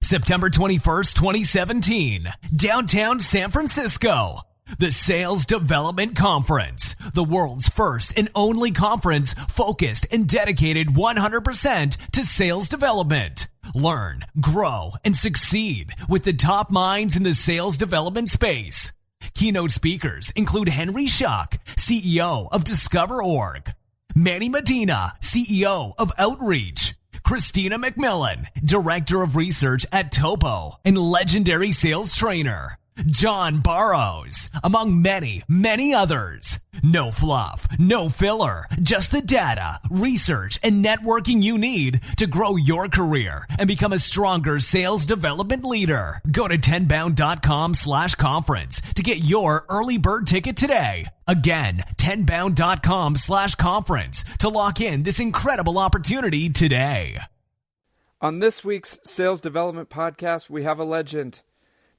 September 21st, 2017, downtown San Francisco. The Sales Development Conference, the world's first and only conference focused and dedicated 100% to sales development. Learn, grow, and succeed with the top minds in the sales development space. Keynote speakers include Henry Schuck, CEO of Discover.org, Manny Medina, CEO of Outreach, Christina McMillan, Director of Research at Topo and legendary sales trainer, John Barrows, among many, many others. No fluff, no filler, just the data, research, and networking you need to grow your career and become a stronger sales development leader. Go to tenbound.com/conference to get your early bird ticket today. Again, tenbound.com/conference to lock in this incredible opportunity today. On this week's Sales Development Podcast, we have a legend.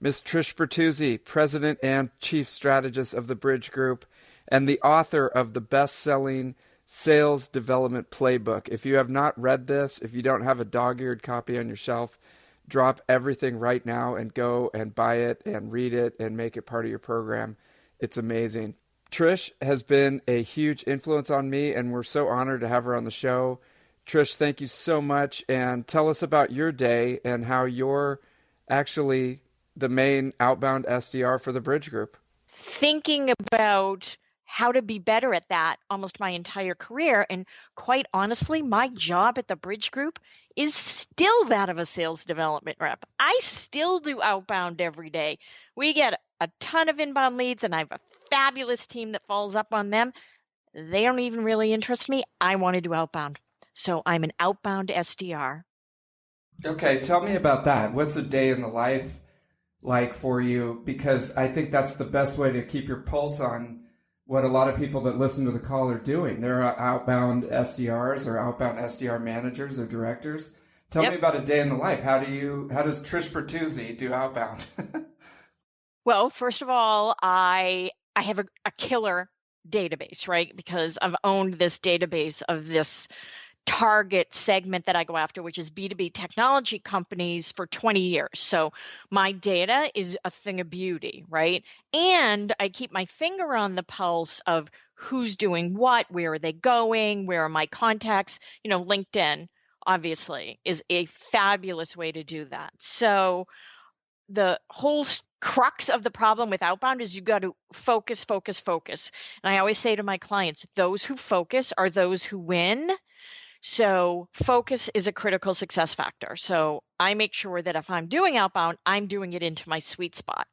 Ms. Trish Bertuzzi, President and Chief Strategist of the Bridge Group, and the author of the best-selling Sales Development Playbook. If you have not read this, if you don't have a dog-eared copy on your shelf, drop everything right now and go and buy it and read it and make it part of your program. It's amazing. Trish has been a huge influence on me, and we're so honored to have her on the show. Trish, thank you so much, and tell us about your day and how you're actually the main outbound SDR for the Bridge Group. Thinking about how to be better at that almost my entire career. And quite honestly, my job at the Bridge Group is still that of a sales development rep. I still do outbound every day. We get a ton of inbound leads, and I have a fabulous team that follows up on them. They don't even really interest me. I want to do outbound. So I'm an outbound SDR. Okay, tell me about that. What's a day in the life like for you? Because I think that's the best way to keep your pulse on what a lot of people that listen to the call are doing. They're outbound SDRs or outbound SDR managers or directors. Tell me about a day in the life. How does Trish Bertuzzi do outbound? Well, first of all, I have a killer database, right? Because I've owned this database of this target segment that I go after, which is B2B technology companies, for 20 years. So my data is a thing of beauty, right? And I keep my finger on the pulse of who's doing what, where are they going, where are my contacts. LinkedIn, obviously, is a fabulous way to do that. So the whole crux of the problem with outbound is you've got to focus, focus, focus. And I always say to my clients, those who focus are those who win. So focus is a critical success factor. So I make sure that if I'm doing outbound, I'm doing it into my sweet spot.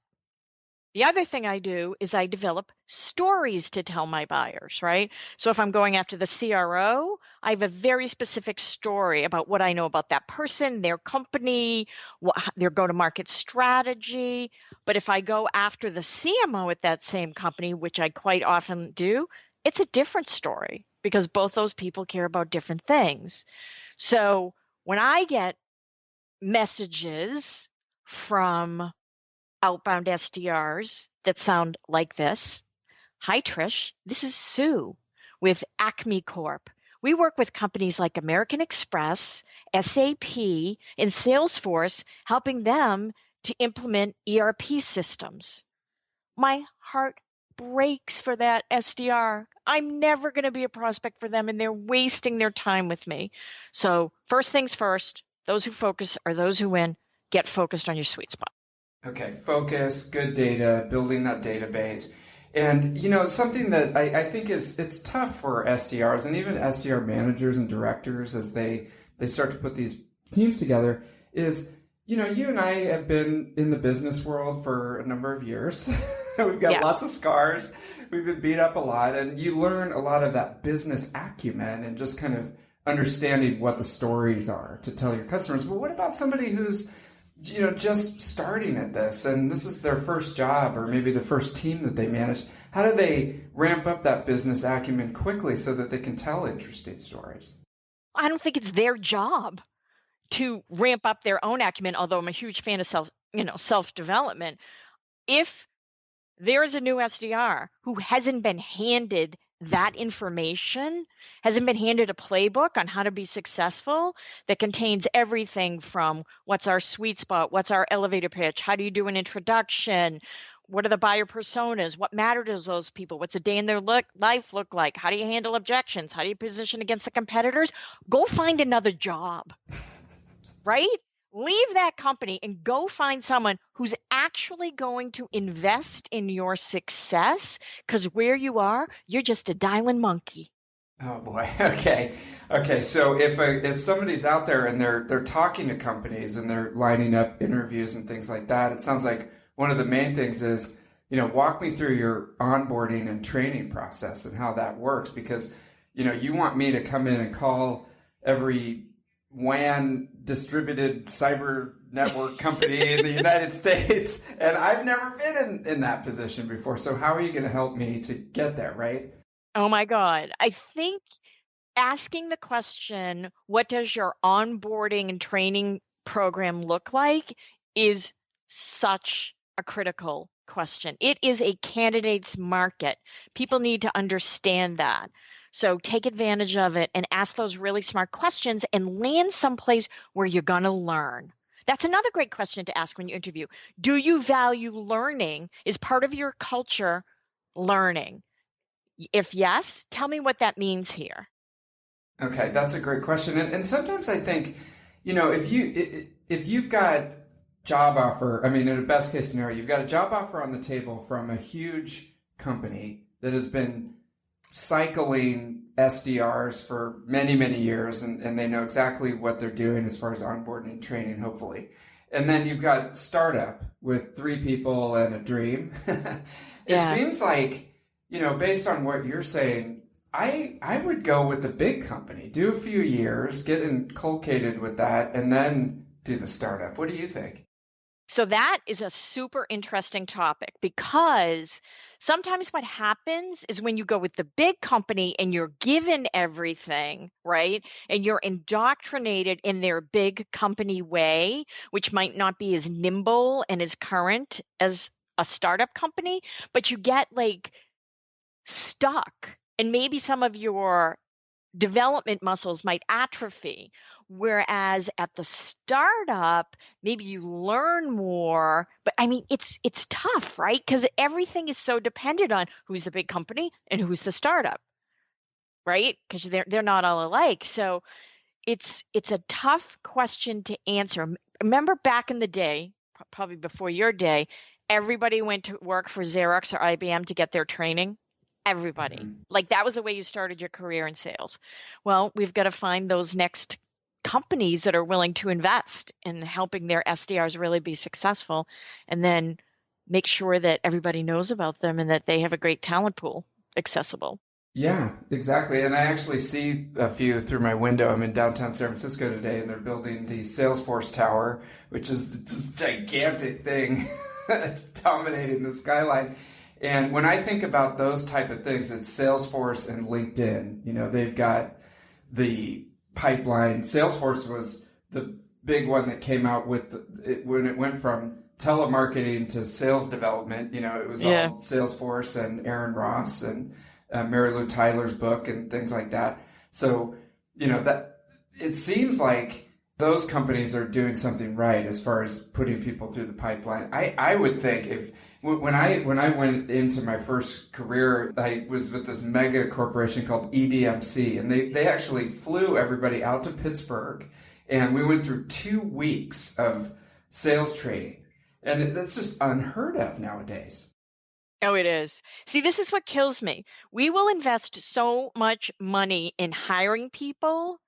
The other thing I do is I develop stories to tell my buyers, right? So if I'm going after the CRO, I have a very specific story about what I know about that person, their company, their go-to-market strategy. But if I go after the CMO at that same company, which I quite often do, it's a different story, because both those people care about different things. So when I get messages from outbound SDRs that sound like this, "Hi, Trish, this is Sue with Acme Corp. We work with companies like American Express, SAP, and Salesforce, helping them to implement ERP systems." My heart breaks for that SDR. I'm never going to be a prospect for them, and they're wasting their time with me. So first things first, those who focus are those who win. Get focused on your sweet spot. Okay, focus, good data, building that database. And, something that I think it's tough for SDRs and even SDR managers and directors as they start to put these teams together is, you and I have been in the business world for a number of years. We've got lots of scars. We've been beat up a lot. And you learn a lot of that business acumen and just kind of understanding what the stories are to tell your customers. But what about somebody who's, just starting at this and this is their first job or maybe the first team that they manage? How do they ramp up that business acumen quickly so that they can tell interesting stories? I don't think it's their job to ramp up their own acumen, although I'm a huge fan of self-development. If there's a new SDR who hasn't been handed that information, hasn't been handed a playbook on how to be successful that contains everything from what's our sweet spot, what's our elevator pitch, how do you do an introduction, what are the buyer personas, what matter to those people, what's a day in their life look like, how do you handle objections, how do you position against the competitors? Go find another job, right? Leave that company and go find someone who's actually going to invest in your success, because where you are, you're just a dialing monkey. Oh boy. Okay. So if somebody's out there and they're talking to companies and they're lining up interviews and things like that, it sounds like one of the main things is, walk me through your onboarding and training process and how that works, because, you want me to come in and call every WAN distributed cyber network company in the United States. And I've never been in that position before. So how are you going to help me to get there, right? Oh my God. I think asking the question, what does your onboarding and training program look like, is such a critical question. It is a candidate's market. People need to understand that. So take advantage of it and ask those really smart questions and land someplace where you're going to learn. That's another great question to ask when you interview. Do you value learning? Is part of your culture learning? If yes, tell me what that means here. Okay, that's a great question. And sometimes I think, if you've got job offer, in a best case scenario, you've got a job offer on the table from a huge company that has been cycling SDRs for many, many years, and they know exactly what they're doing as far as onboarding and training, hopefully. And then you've got startup with 3 people and a dream. It seems like, based on what you're saying, I would go with the big company, do a few years, get inculcated with that, and then do the startup. What do you think? So that is a super interesting topic, because sometimes what happens is when you go with the big company and you're given everything, right? And you're indoctrinated in their big company way, which might not be as nimble and as current as a startup company, but you get stuck, and maybe some of your development muscles might atrophy. Whereas at the startup, maybe you learn more, but it's tough, right? Because everything is so dependent on who's the big company and who's the startup, right? Because they're not all alike. So it's a tough question to answer. Remember back in the day, probably before your day, everybody went to work for Xerox or IBM to get their training. Everybody. Mm-hmm. That was the way you started your career in sales. Well, we've got to find those next companies that are willing to invest in helping their SDRs really be successful, and then make sure that everybody knows about them and that they have a great talent pool accessible. Yeah, exactly. And I actually see a few through my window. I'm in downtown San Francisco today, and they're building the Salesforce Tower, which is this gigantic thing that's dominating the skyline. And when I think about those type of things, it's Salesforce and LinkedIn. They've got the pipeline. Salesforce was the big one that came out with when it went from telemarketing to sales development. It was all Salesforce and Aaron Ross and Mary Lou Tyler's book and things like that. So, that it seems like those companies are doing something right as far as putting people through the pipeline. I would think when I went into my first career, I was with this mega corporation called EDMC, and they actually flew everybody out to Pittsburgh, and we went through 2 weeks of sales training, and that's just unheard of nowadays. Oh, it is. See, this is what kills me. We will invest so much money in hiring people,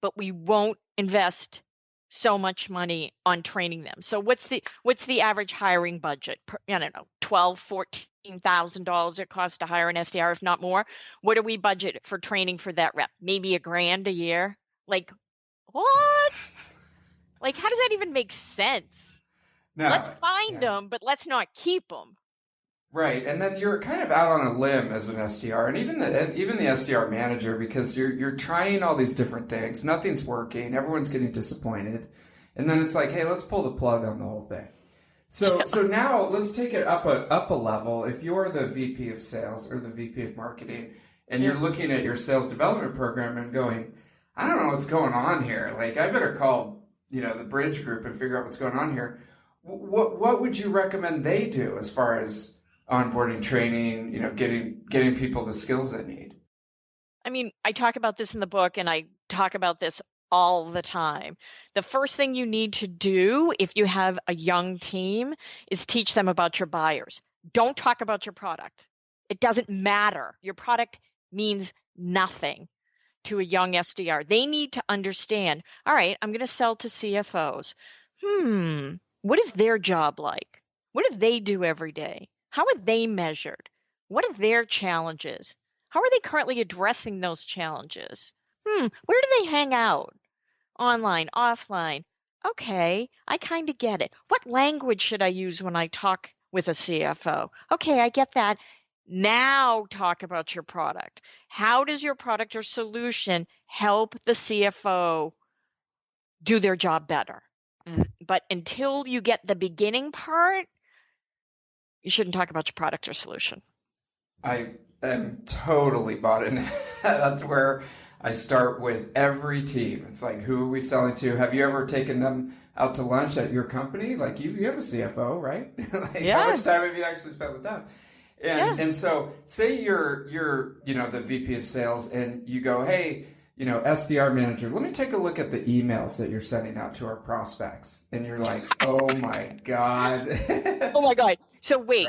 but we won't invest so much money on training them. So what's the average hiring budget? I don't know, $12,000-$14,000 it costs to hire an SDR, if not more. What do we budget for training for that rep? Maybe $1,000 a year? What? How does that even make sense? No, let's find them, but let's not keep them. Right, and then you're kind of out on a limb as an SDR, and even the SDR manager, because you're trying all these different things, nothing's working, everyone's getting disappointed, and then it's like, hey, let's pull the plug on the whole thing. So now let's take it up a level. If you're the VP of sales or the VP of marketing and you're looking at your sales development program and going, I don't know what's going on here. Like, I better call, the bridge group and figure out what's going on here. What would you recommend they do as far as onboarding, training, getting people the skills they need? I mean, I talk about this in the book, and I talk about this all the time. The first thing you need to do if you have a young team is teach them about your buyers. Don't talk about your product. It doesn't matter. Your product means nothing to a young SDR. They need to understand, all right, I'm going to sell to CFOs. What is their job like? What do they do every day? How are they measured? What are their challenges? How are they currently addressing those challenges? Where do they hang out? Online, offline. Okay, I kind of get it. What language should I use when I talk with a CFO? Okay, I get that. Now talk about your product. How does your product or solution help the CFO do their job better? But until you get the beginning part, you shouldn't talk about your product or solution. I am totally bought in. That's where I start with every team. It's like, who are we selling to? Have you ever taken them out to lunch at your company? Like, you have a CFO, right? How much time have you actually spent with them? And so say you're the VP of sales and you go, hey, SDR manager, let me take a look at the emails that you're sending out to our prospects. And you're like, oh my God. Oh my God. So wait.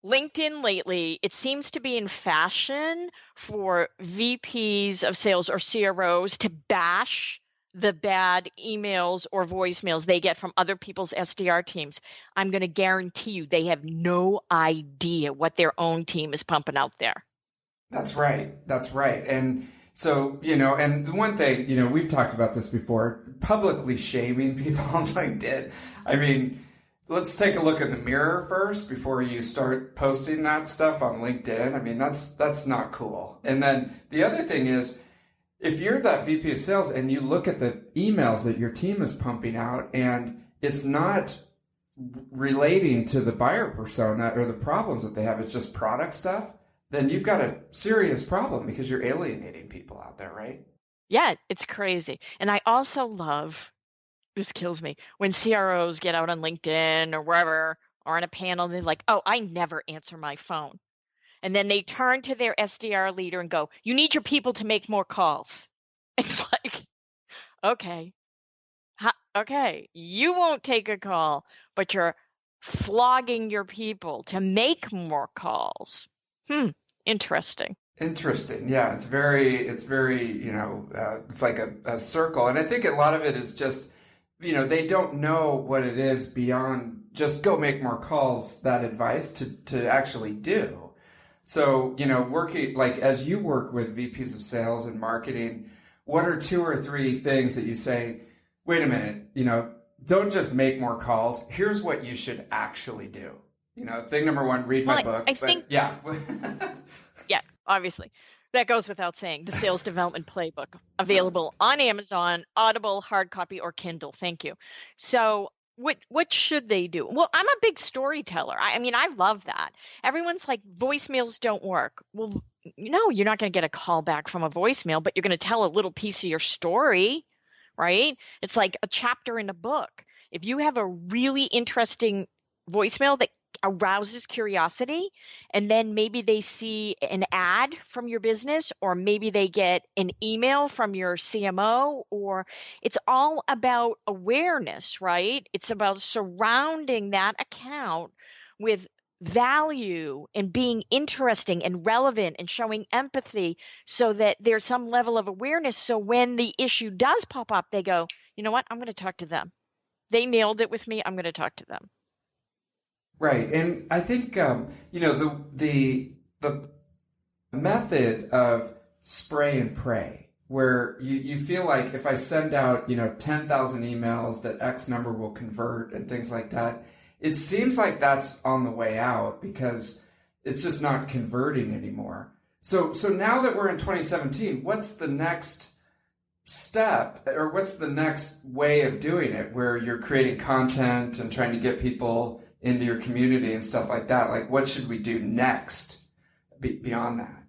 LinkedIn lately, it seems to be in fashion for VPs of sales or CROs to bash the bad emails or voicemails they get from other people's SDR teams. I'm going to guarantee you they have no idea what their own team is pumping out there. That's right. And so, and the one thing, we've talked about this before, publicly shaming people on LinkedIn. I mean, let's take a look in the mirror first before you start posting that stuff on LinkedIn. I mean, that's not cool. And then the other thing is, if you're that VP of sales and you look at the emails that your team is pumping out and it's not relating to the buyer persona or the problems that they have, it's just product stuff, then you've got a serious problem because you're alienating people out there, right? Yeah, it's crazy. And I also love, this kills me, when CROs get out on LinkedIn or wherever or on a panel and they're like, oh, I never answer my phone. And then they turn to their SDR leader and go, you need your people to make more calls. It's like, okay, you won't take a call, but you're flogging your people to make more calls. Interesting. Yeah, it's very, it's like a circle. And I think a lot of it is just, they don't know what it is beyond just go make more calls, that advice to actually do. So, working, like as you work with VPs of sales and marketing, what are 2 or 3 things that you say, wait a minute, don't just make more calls. Here's what you should actually do. Thing number 1, read my book. I think, yeah, obviously. That goes without saying. The Sales Development Playbook, available on Amazon, Audible, hard copy, or Kindle. Thank you. So what should they do? Well, I'm a big storyteller. I mean, I love that. Everyone's like, voicemails don't work. Well, you're not going to get a call back from a voicemail, but you're going to tell a little piece of your story, right? It's like a chapter in a book. If you have a really interesting voicemail that arouses curiosity, and then maybe they see an ad from your business, or maybe they get an email from your CMO, or it's all about awareness, right? It's about surrounding that account with value and being interesting and relevant and showing empathy so that there's some level of awareness. So when the issue does pop up, they go, you know what? I'm going to talk to them. They nailed it with me. I'm going to talk to them. Right. And I think, the method of spray and pray, where you feel like if I send out, 10,000 emails that X number will convert and things like that, it seems like that's on the way out because it's just not converting anymore. So now that we're in 2017, what's the next step, or what's the next way of doing it where you're creating content and trying to get people into your community and stuff like that? Like, what should we do next beyond that?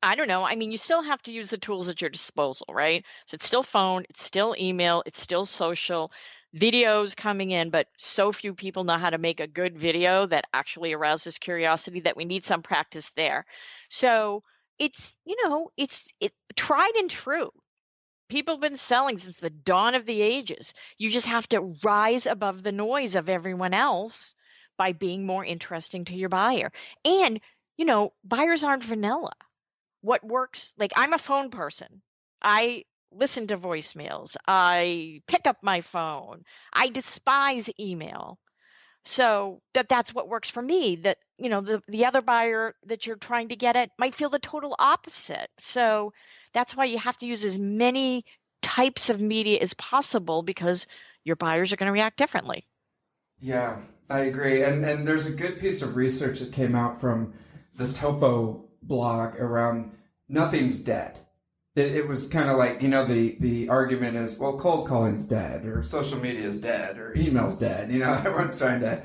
I don't know. I mean, you still have to use the tools at your disposal, right? So it's still phone, it's still email, it's still social, videos coming in, but so few people know how to make a good video that actually arouses curiosity that we need some practice there. So it's, it's tried and true. People have been selling since the dawn of the ages. You just have to rise above the noise of everyone else by being more interesting to your buyer. And, buyers aren't vanilla. What works, like I'm a phone person. I listen to voicemails. I pick up my phone. I despise email. So that's what works for me. That, the other buyer that you're trying to get at might feel the total opposite. So that's why you have to use as many types of media as possible because your buyers are going to react differently. Yeah, I agree. And there's a good piece of research that came out from the Topo blog around nothing's dead. It was kind of like, the argument is, well, cold calling's dead, or social media is dead, or email's dead. Everyone's trying to,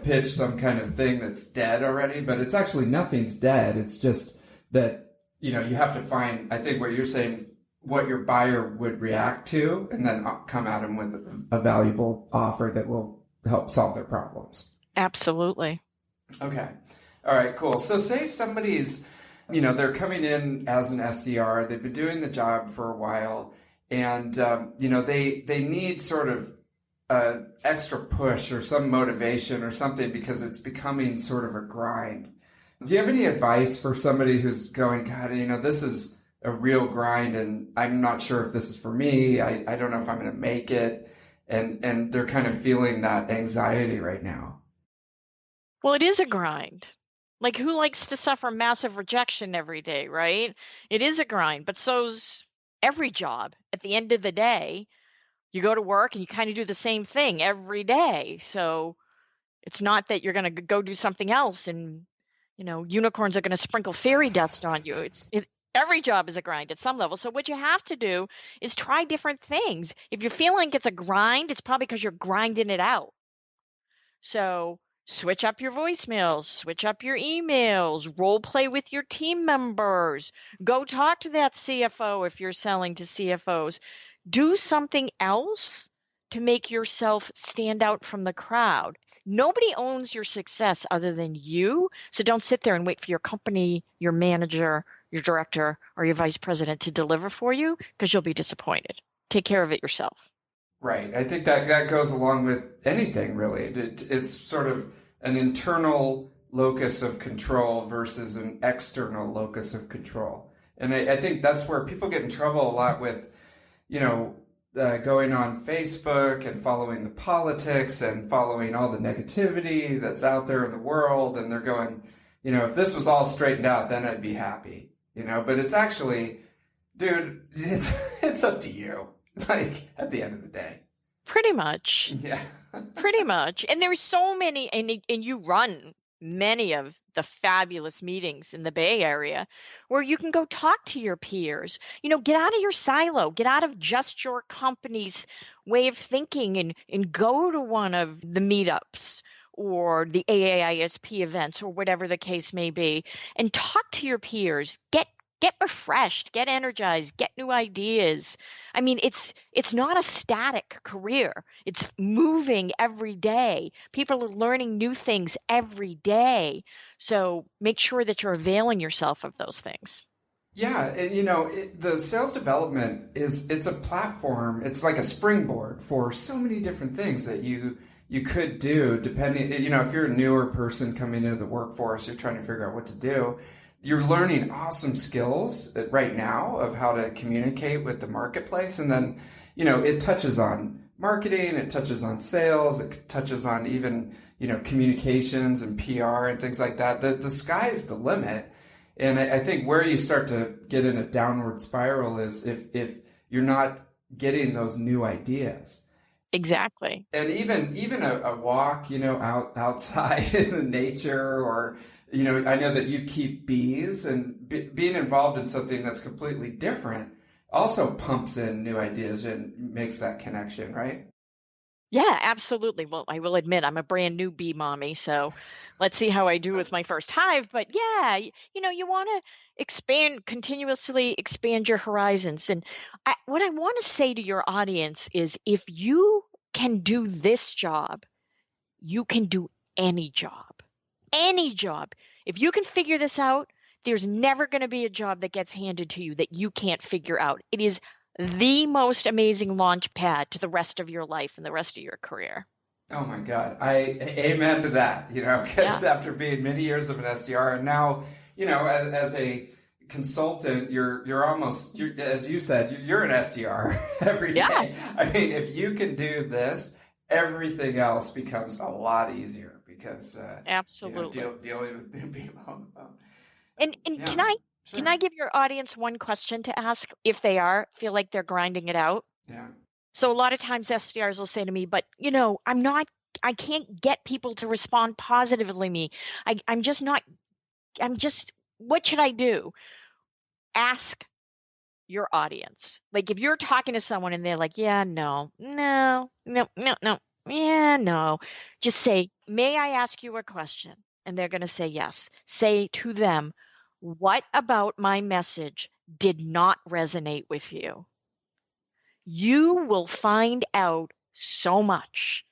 pitch some kind of thing that's dead already, but it's actually nothing's dead. It's just that, you have to find, I think what you're saying, what your buyer would react to, and then come at them with a valuable offer that will help solve their problems. Absolutely. Okay. All right, cool. So say somebody's, they're coming in as an SDR, they've been doing the job for a while, and, they need sort of extra push or some motivation or something because it's becoming sort of a grind. Do you have any advice for somebody who's going, God, this is a real grind and I'm not sure if this is for me. I don't know if I'm going to make it. And they're kind of feeling that anxiety right now. Well, it is a grind. Like, who likes to suffer massive rejection every day, right? It is a grind, but so's every job. At the end of the day, you go to work and you kind of do the same thing every day. So it's not that you're going to go do something else and, unicorns are going to sprinkle fairy dust on you. Every job is a grind at some level. So what you have to do is try different things. If you're feeling like it's a grind, it's probably because you're grinding it out. So switch up your voicemails, switch up your emails, role play with your team members, go talk to that CFO if you're selling to CFOs. Do something else to make yourself stand out from the crowd. Nobody owns your success other than you. So don't sit there and wait for your company, your manager, your director, or your vice president to deliver for you because you'll be disappointed. Take care of it yourself. Right. I think that goes along with anything, really. It's sort of an internal locus of control versus an external locus of control. And I think that's where people get in trouble a lot with, going on Facebook and following the politics and following all the negativity that's out there in the world. And they're going, if this was all straightened out, then I'd be happy, but it's actually, dude, it's up to you. Like, at the end of the day. Pretty much. Yeah. Pretty much. And there's so many, and you run many of the fabulous meetings in the Bay Area where you can go talk to your peers. Get out of your silo, get out of just your company's way of thinking and go to one of the meetups or the AAISP events or whatever the case may be and talk to your peers. Get refreshed, get energized, get new ideas. I mean, it's not a static career. It's moving every day. People are learning new things every day. So make sure that you're availing yourself of those things. Yeah, and the sales development it's a platform. It's like a springboard for so many different things that you could do depending, if you're a newer person coming into the workforce, you're trying to figure out what to do. You're learning awesome skills right now of how to communicate with the marketplace. And then, it touches on marketing, it touches on sales, it touches on even, communications and PR and things like that. The sky's the limit. And I think where you start to get in a downward spiral is if you're not getting those new ideas. Exactly. And even a walk, outside in the nature or, I know that you keep bees and being involved in something that's completely different also pumps in new ideas and makes that connection, right? Yeah, absolutely. Well, I will admit I'm a brand new bee mommy, so let's see how I do with my first hive. But yeah, you want to continuously expand your horizons. And what I want to say to your audience is if you can do this job, you can do any job. Any job. If you can figure this out, there's never going to be a job that gets handed to you that you can't figure out. It is the most amazing launch pad to the rest of your life and the rest of your career. Oh my God. Amen to that, because after being many years of an SDR and now, as a consultant, you're almost, as you said, you're an SDR every day. I mean, if you can do this, everything else becomes a lot easier because, absolutely, dealing with people on the phone. And can I give your audience one question to ask if they feel like they're grinding it out? Yeah. So a lot of times SDRs will say to me, but I can't get people to respond positively to me. What should I do? Ask your audience. Like if you're talking to someone and they're like, yeah, no, yeah, no. Just say, may I ask you a question? And they're going to say yes. Say to them, what about my message did not resonate with you? You will find out so much.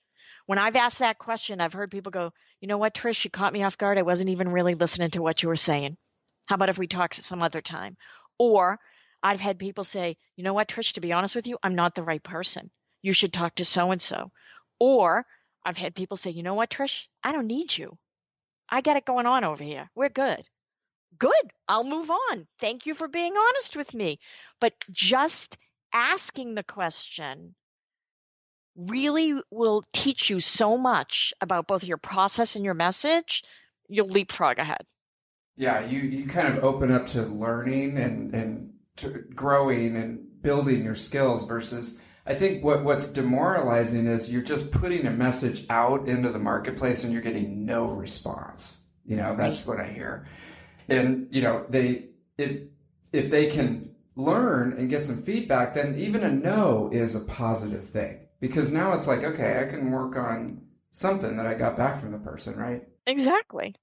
When I've asked that question, I've heard people go, you know what, Trish, you caught me off guard. I wasn't even really listening to what you were saying. How about if we talk some other time? Or I've had people say, you know what, Trish, to be honest with you, I'm not the right person. You should talk to so-and-so. Or I've had people say, you know what, Trish, I don't need you. I got it going on over here. We're good. Good. I'll move on. Thank you for being honest with me. But just asking the question really will teach you so much about both your process and your message. You'll leapfrog ahead. Yeah, you kind of open up to learning and to growing and building your skills versus I think what's demoralizing is you're just putting a message out into the marketplace and you're getting no response. That's what I hear. And, if they can learn and get some feedback, then even a no is a positive thing because now it's like, okay, I can work on something that I got back from the person, right? Exactly.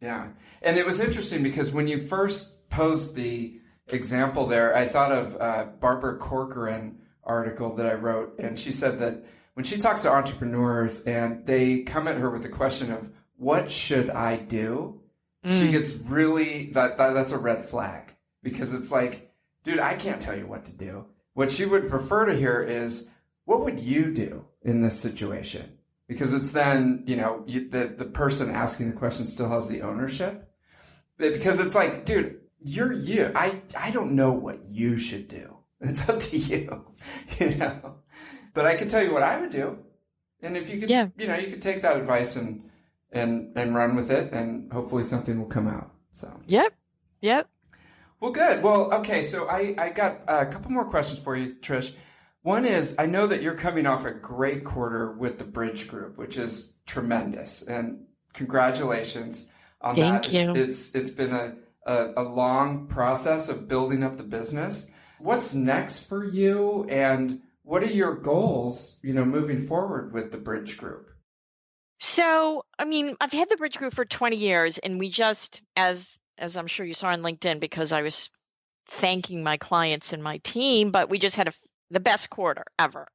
Yeah. And it was interesting because when you first posed the example there, I thought of Barbara Corcoran article that I wrote. And she said that when she talks to entrepreneurs and they come at her with the question of what should I do? She gets really, that's a red flag because it's like, dude, I can't tell you what to do. What she would prefer to hear is, what would you do in this situation? Because it's then, the person asking the question still has the ownership. Because it's like, dude, you're you. I don't know what you should do. It's up to you, But I can tell you what I would do. And if you could, you could take that advice and run with it, and hopefully something will come out. So. Yep. Well, good. Well, okay. So I got a couple more questions for you, Trish. One is, I know that you're coming off a great quarter with the Bridge Group, which is tremendous, and congratulations on that. Thank you. It's been a long process of building up the business. What's next for you, and what are your goals, moving forward with the Bridge Group? So, I've had the Bridge Group for 20 years, and we just, as I'm sure you saw on LinkedIn, because I was thanking my clients and my team, but we just had the best quarter ever.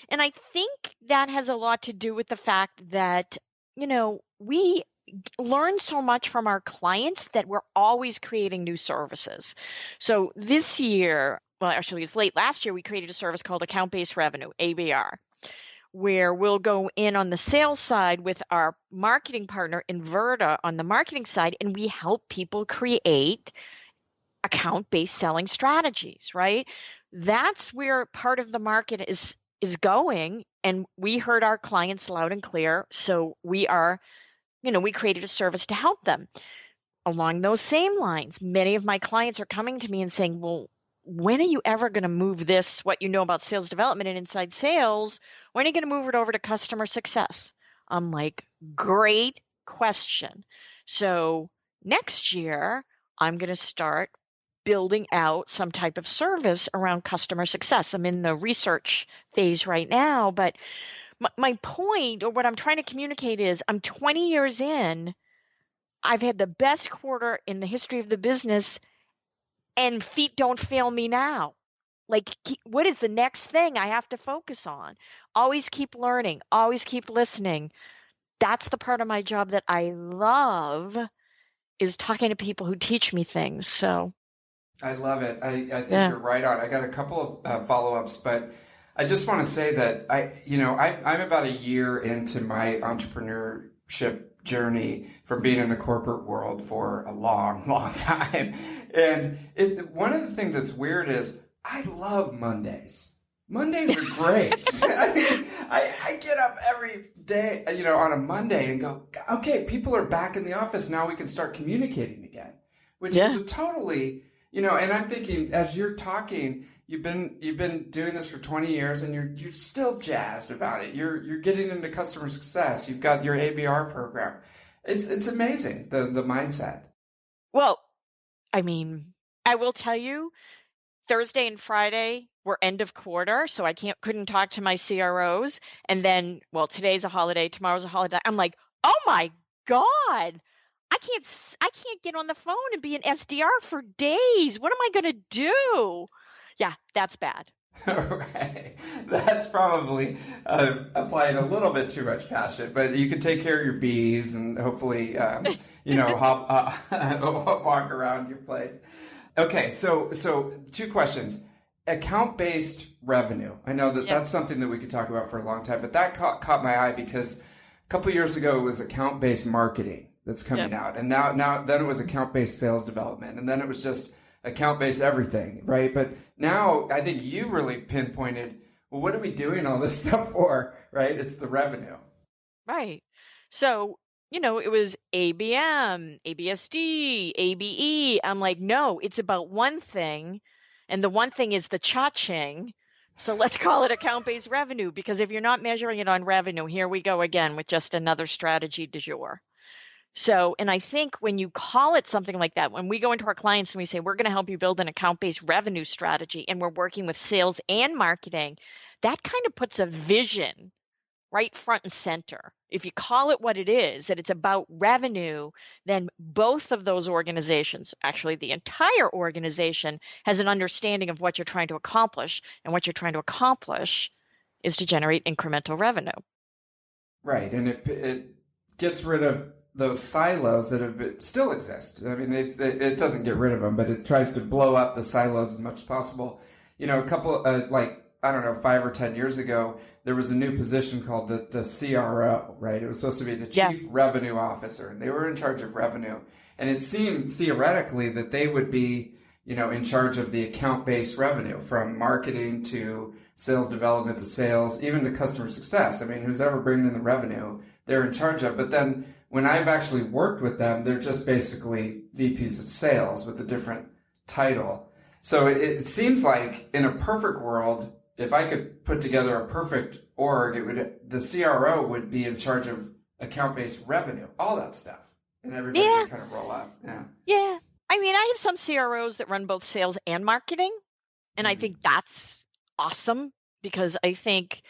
And I think that has a lot to do with the fact that, we learn so much from our clients that we're always creating new services. So this year, well, actually, it's late last year, we created a service called Account-Based Revenue, ABR, where we'll go in on the sales side with our marketing partner, Inverta, on the marketing side, and we help people create account-based selling strategies, right? That's where part of the market is going, and we heard our clients loud and clear, so we created a service to help them. Along those same lines, many of my clients are coming to me and saying, well, when are you ever going to move this, what you know about sales development and inside sales, when are you going to move it over to customer success? I'm like, great question. So next year, I'm going to start building out some type of service around customer success. I'm in the research phase right now, but my point, or what I'm trying to communicate, is I'm 20 years in. I've had the best quarter in the history of the business, and feet don't fail me now. Like, what is the next thing I have to focus on? Always keep learning, always keep listening. That's the part of my job that I love, is talking to people who teach me things. So I love it. I think you're right on. I got a couple of follow-ups, but I just want to say that I'm about a year into my entrepreneurship journey from being in the corporate world for a long, long time. And one of the things that's weird is I love Mondays. Mondays are great. I mean, I get up every day, on a Monday and go, okay, people are back in the office. Now we can start communicating again, which is a totally, and I'm thinking, as you're talking, you've been doing this for 20 years and you're still jazzed about it. You're getting into customer success. You've got your ABR program. It's amazing, the mindset. Well, I mean, I will tell you, Thursday and Friday were end of quarter, so I couldn't talk to my CROs. And then, today's a holiday, tomorrow's a holiday. I'm like, oh my God, I can't get on the phone and be an SDR for days. What am I going to do? Yeah, that's bad. Right. That's probably applying a little bit too much passion, but you can take care of your bees and hopefully, walk around your place. Okay, so 2 questions. Account-based revenue. I know that's something that we could talk about for a long time, but that caught my eye because a couple of years ago it was account-based marketing that's coming out, and then it was account-based sales development, and then it was just account-based everything, right? But now I think you really pinpointed, well, what are we doing all this stuff for, right? It's the revenue. Right. So, it was ABM, ABSD, ABE. I'm like, no, it's about one thing. And the one thing is the cha-ching. So let's call it account-based revenue, because if you're not measuring it on revenue, here we go again with just another strategy du jour. So, and I think when you call it something like that, when we go into our clients and we say, we're going to help you build an account-based revenue strategy, and we're working with sales and marketing, that kind of puts a vision right front and center. If you call it what it is, that it's about revenue, then both of those organizations, actually the entire organization, has an understanding of what you're trying to accomplish. And what you're trying to accomplish is to generate incremental revenue. Right. And it gets rid of those silos that still exist. I mean, it doesn't get rid of them, but it tries to blow up the silos as much as possible. A couple, 5 or 10 years ago, there was a new position called the CRO, right? It was supposed to be the Chief Revenue Officer, and they were in charge of revenue. And it seemed theoretically that they would be, in charge of the account-based revenue, from marketing to sales development to sales, even to customer success. I mean, who's ever bringing in the revenue, they're in charge of. But then when I've actually worked with them, they're just basically VPs of sales with a different title. So it seems like in a perfect world, if I could put together a perfect org, the CRO would be in charge of account-based revenue, all that stuff, and everybody would kind of roll out. Yeah. I mean, I have some CROs that run both sales and marketing, and I think that's awesome, because I think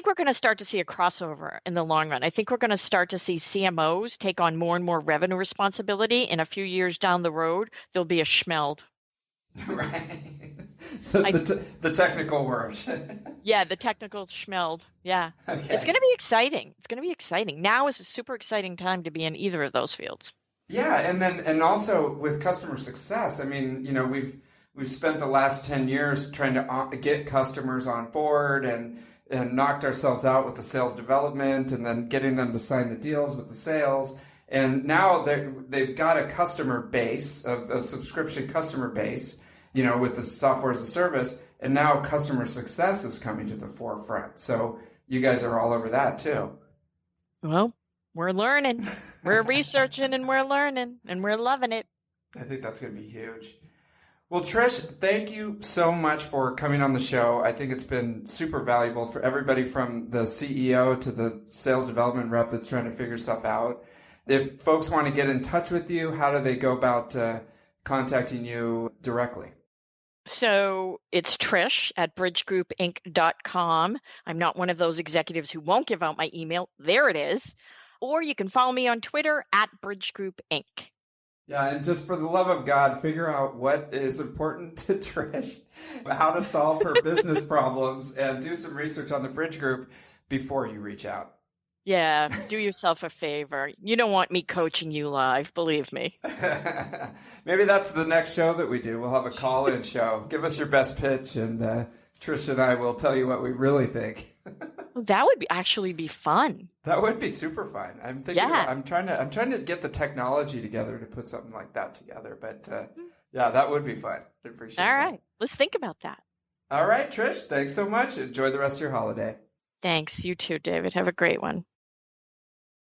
we're going to start to see a crossover in the long run. I think we're going to start to see CMOs take on more and more revenue responsibility. In a few years down the road, there'll be a schmeld. Right. The technical word. Yeah, the technical schmeld. Yeah. Okay. It's going to be exciting. Now is a super exciting time to be in either of those fields. Yeah, and also with customer success, I mean, we've spent the last 10 years trying to get customers on board and knocked ourselves out with the sales development, and then getting them to sign the deals with the sales. And now they've got a customer base, a subscription customer base, with the software as a service. And now customer success is coming to the forefront. So you guys are all over that too. Well, we're learning. We're researching and we're learning and we're loving it. I think that's going to be huge. Well, Trish, thank you so much for coming on the show. I think it's been super valuable for everybody, from the CEO to the sales development rep that's trying to figure stuff out. If folks want to get in touch with you, how do they go about contacting you directly? So it's Trish at bridgegroupinc.com. I'm not one of those executives who won't give out my email. There it is. Or you can follow me on Twitter at bridgegroupinc. Yeah, and just for the love of God, figure out what is important to Trish, how to solve her business problems, and do some research on the Bridge Group before you reach out. Yeah, do yourself a favor. You don't want me coaching you live, believe me. Maybe that's the next show that we do. We'll have a call-in show. Give us your best pitch, and Trish and I will tell you what we really think. Well, that would actually be fun. That would be super fun. I'm thinking. Yeah. I'm trying to get the technology together to put something like that together. But yeah, that would be fun. I appreciate it. All right, let's think about that. All right, Trish. Thanks so much. Enjoy the rest of your holiday. Thanks. You too, David. Have a great one.